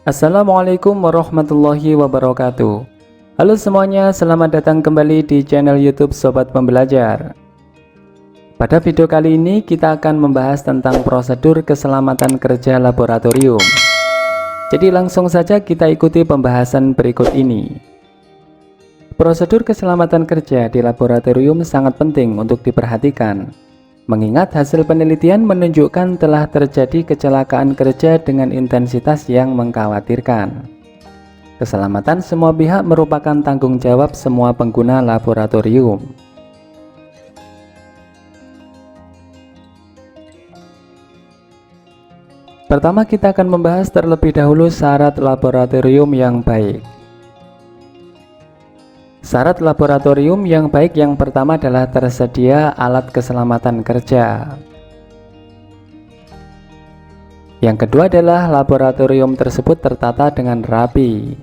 Assalamualaikum warahmatullahi wabarakatuh. Halo semuanya, selamat datang kembali di channel YouTube Sobat Pembelajar. Pada video kali ini kita akan membahas tentang prosedur keselamatan kerja laboratorium. Jadi langsung saja kita ikuti pembahasan berikut ini. Prosedur keselamatan kerja di laboratorium sangat penting untuk diperhatikan, mengingat hasil penelitian menunjukkan telah terjadi kecelakaan kerja dengan intensitas yang mengkhawatirkan. Keselamatan semua pihak merupakan tanggung jawab semua pengguna laboratorium. Pertama, kita akan membahas terlebih dahulu syarat laboratorium yang baik. Syarat laboratorium yang baik yang pertama adalah tersedia alat keselamatan kerja. Yang kedua adalah laboratorium tersebut tertata dengan rapi.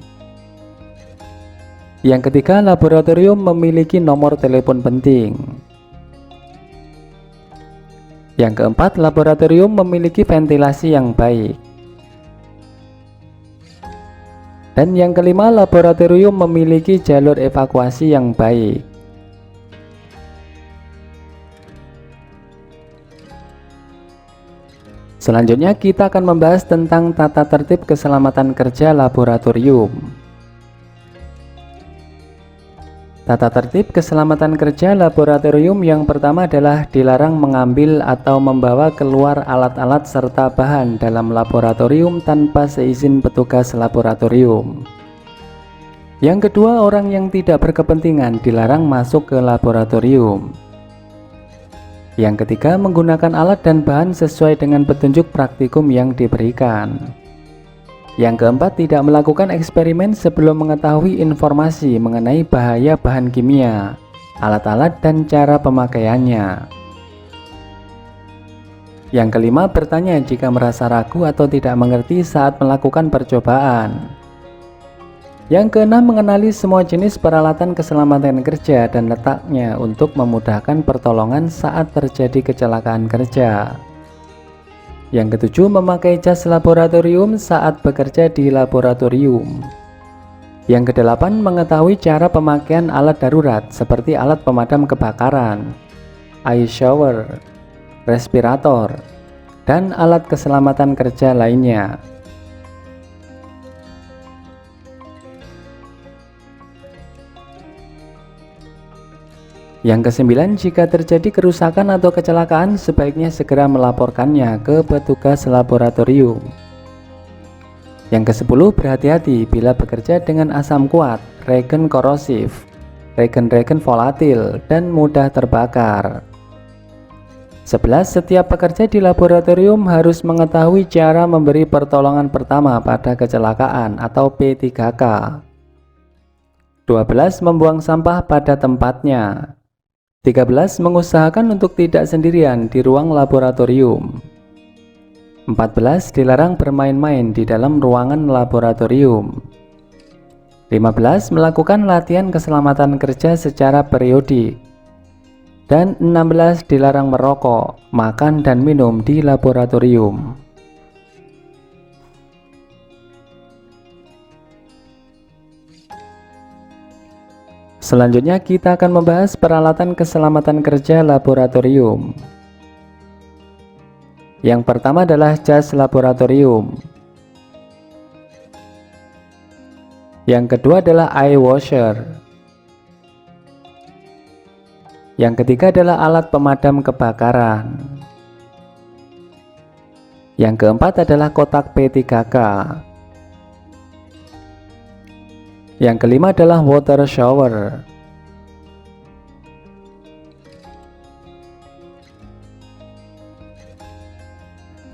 Yang ketiga, laboratorium memiliki nomor telepon penting. Yang keempat, laboratorium memiliki ventilasi yang baik. Dan yang kelima, laboratorium memiliki jalur evakuasi yang baik. Selanjutnya kita akan membahas tentang tata tertib keselamatan kerja laboratorium. Tata tertib keselamatan kerja laboratorium yang pertama adalah dilarang mengambil atau membawa keluar alat-alat serta bahan dalam laboratorium tanpa seizin petugas laboratorium. Yang kedua, orang yang tidak berkepentingan dilarang masuk ke laboratorium. Yang ketiga, menggunakan alat dan bahan sesuai dengan petunjuk praktikum yang diberikan. Yang keempat, tidak melakukan eksperimen sebelum mengetahui informasi mengenai bahaya bahan kimia, alat-alat dan cara pemakaiannya. Yang kelima, bertanya jika merasa ragu atau tidak mengerti saat melakukan percobaan. Yang keenam, mengenali semua jenis peralatan keselamatan kerja dan letaknya untuk memudahkan pertolongan saat terjadi kecelakaan kerja. Yang ketujuh, memakai jas laboratorium saat bekerja di laboratorium. Yang kedelapan, mengetahui cara pemakaian alat darurat seperti alat pemadam kebakaran, ice shower, respirator, dan alat keselamatan kerja lainnya. Yang kesembilan, jika terjadi kerusakan atau kecelakaan sebaiknya segera melaporkannya ke petugas laboratorium. Yang kesepuluh, berhati-hati bila bekerja dengan asam kuat, reagen korosif, reagen-reagen volatil, dan mudah terbakar. 11. Setiap pekerja di laboratorium harus mengetahui cara memberi pertolongan pertama pada kecelakaan atau P3K. 12. Membuang sampah pada tempatnya. 13. Mengusahakan untuk tidak sendirian di ruang laboratorium. 14. Dilarang bermain-main di dalam ruangan laboratorium. 15. Melakukan latihan keselamatan kerja secara periodik. Dan 16. Dilarang merokok, makan dan minum di laboratorium. Selanjutnya kita akan membahas peralatan keselamatan kerja laboratorium. Yang pertama adalah jas laboratorium. Yang kedua adalah eye washer. Yang ketiga adalah alat pemadam kebakaran. Yang keempat adalah kotak P3K. Yang kelima adalah water shower.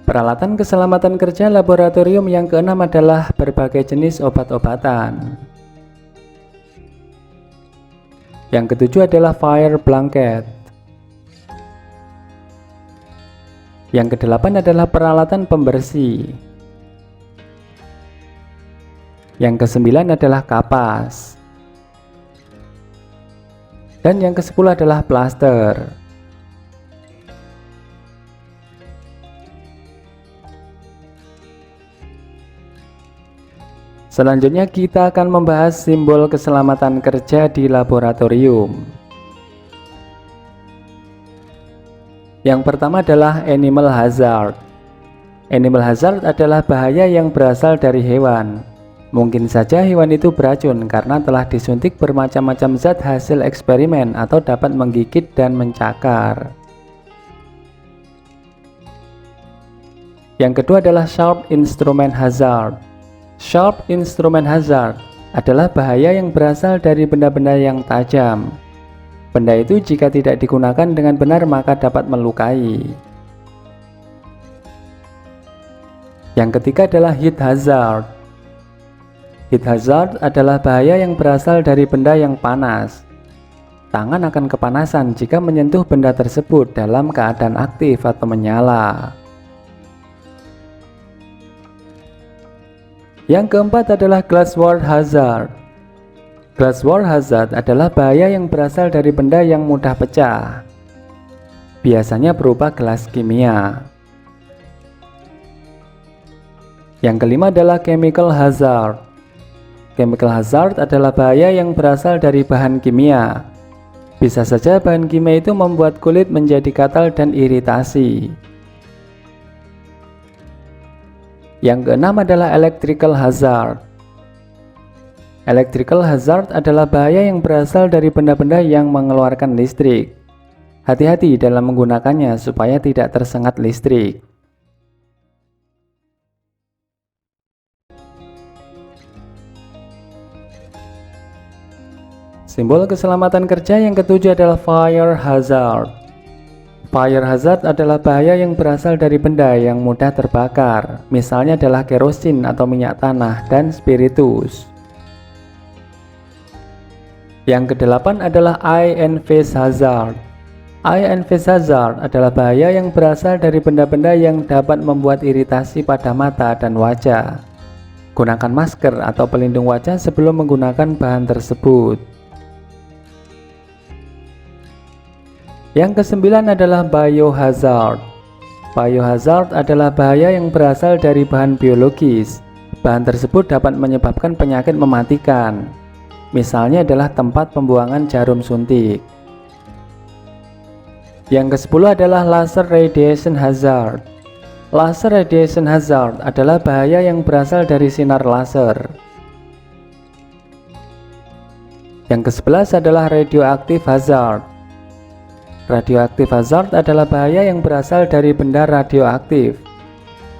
Peralatan keselamatan kerja laboratorium yang keenam adalah berbagai jenis obat-obatan. Yang ketujuh adalah fire blanket. Yang kedelapan adalah peralatan pembersih. Yang kesembilan adalah kapas. Dan yang kesepuluh adalah plaster. Selanjutnya kita akan membahas simbol keselamatan kerja di laboratorium. Yang pertama adalah animal hazard. Animal hazard adalah bahaya yang berasal dari hewan. Mungkin saja hewan itu beracun karena telah disuntik bermacam-macam zat hasil eksperimen atau dapat menggigit dan mencakar. Yang kedua adalah sharp instrument hazard. Sharp instrument hazard adalah bahaya yang berasal dari benda-benda yang tajam. Benda itu jika tidak digunakan dengan benar maka dapat melukai. Yang ketiga adalah heat hazard. Heat hazard adalah bahaya yang berasal dari benda yang panas. Tangan akan kepanasan jika menyentuh benda tersebut dalam keadaan aktif atau menyala. Yang keempat adalah glassware hazard. Glassware hazard adalah bahaya yang berasal dari benda yang mudah pecah. Biasanya berupa gelas kimia. Yang kelima adalah chemical hazard. Chemical hazard adalah bahaya yang berasal dari bahan kimia. Bisa saja bahan kimia itu membuat kulit menjadi gatal dan iritasi. Yang keenam adalah electrical hazard. Electrical hazard adalah bahaya yang berasal dari benda-benda yang mengeluarkan listrik. Hati-hati dalam menggunakannya supaya tidak tersengat listrik. Simbol keselamatan kerja yang ketujuh adalah fire hazard. Fire hazard adalah bahaya yang berasal dari benda yang mudah terbakar, misalnya adalah kerosin atau minyak tanah dan spiritus. Yang kedelapan adalah eye and face hazard. Eye and face hazard adalah bahaya yang berasal dari benda-benda yang dapat membuat iritasi pada mata dan wajah. Gunakan masker atau pelindung wajah sebelum menggunakan bahan tersebut. Yang kesembilan adalah biohazard. Biohazard adalah bahaya yang berasal dari bahan biologis. Bahan tersebut dapat menyebabkan penyakit mematikan. Misalnya adalah tempat pembuangan jarum suntik. Yang ke-10 adalah laser radiation hazard. Laser radiation hazard adalah bahaya yang berasal dari sinar laser. Yang ke-11 adalah radioactive hazard. Radioactive hazard adalah bahaya yang berasal dari benda radioaktif.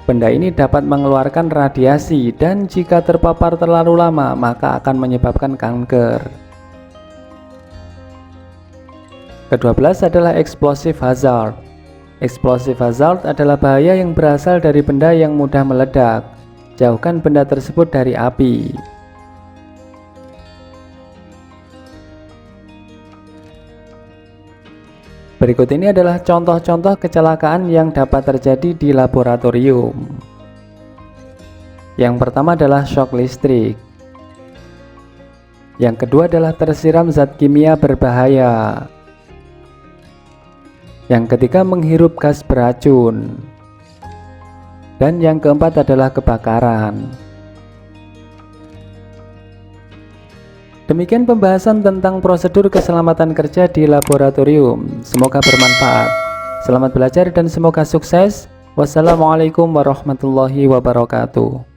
Benda ini dapat mengeluarkan radiasi dan jika terpapar terlalu lama maka akan menyebabkan kanker. Ke-12 adalah explosive hazard. Explosive hazard adalah bahaya yang berasal dari benda yang mudah meledak. Jauhkan benda tersebut dari api. Berikut ini adalah contoh-contoh kecelakaan yang dapat terjadi di laboratorium. Yang pertama adalah shock listrik. Yang kedua adalah tersiram zat kimia berbahaya. Yang ketiga menghirup gas beracun. Dan yang keempat adalah kebakaran. Demikian pembahasan tentang prosedur keselamatan kerja di laboratorium. Semoga bermanfaat. Selamat belajar dan semoga sukses. Wassalamualaikum warahmatullahi wabarakatuh.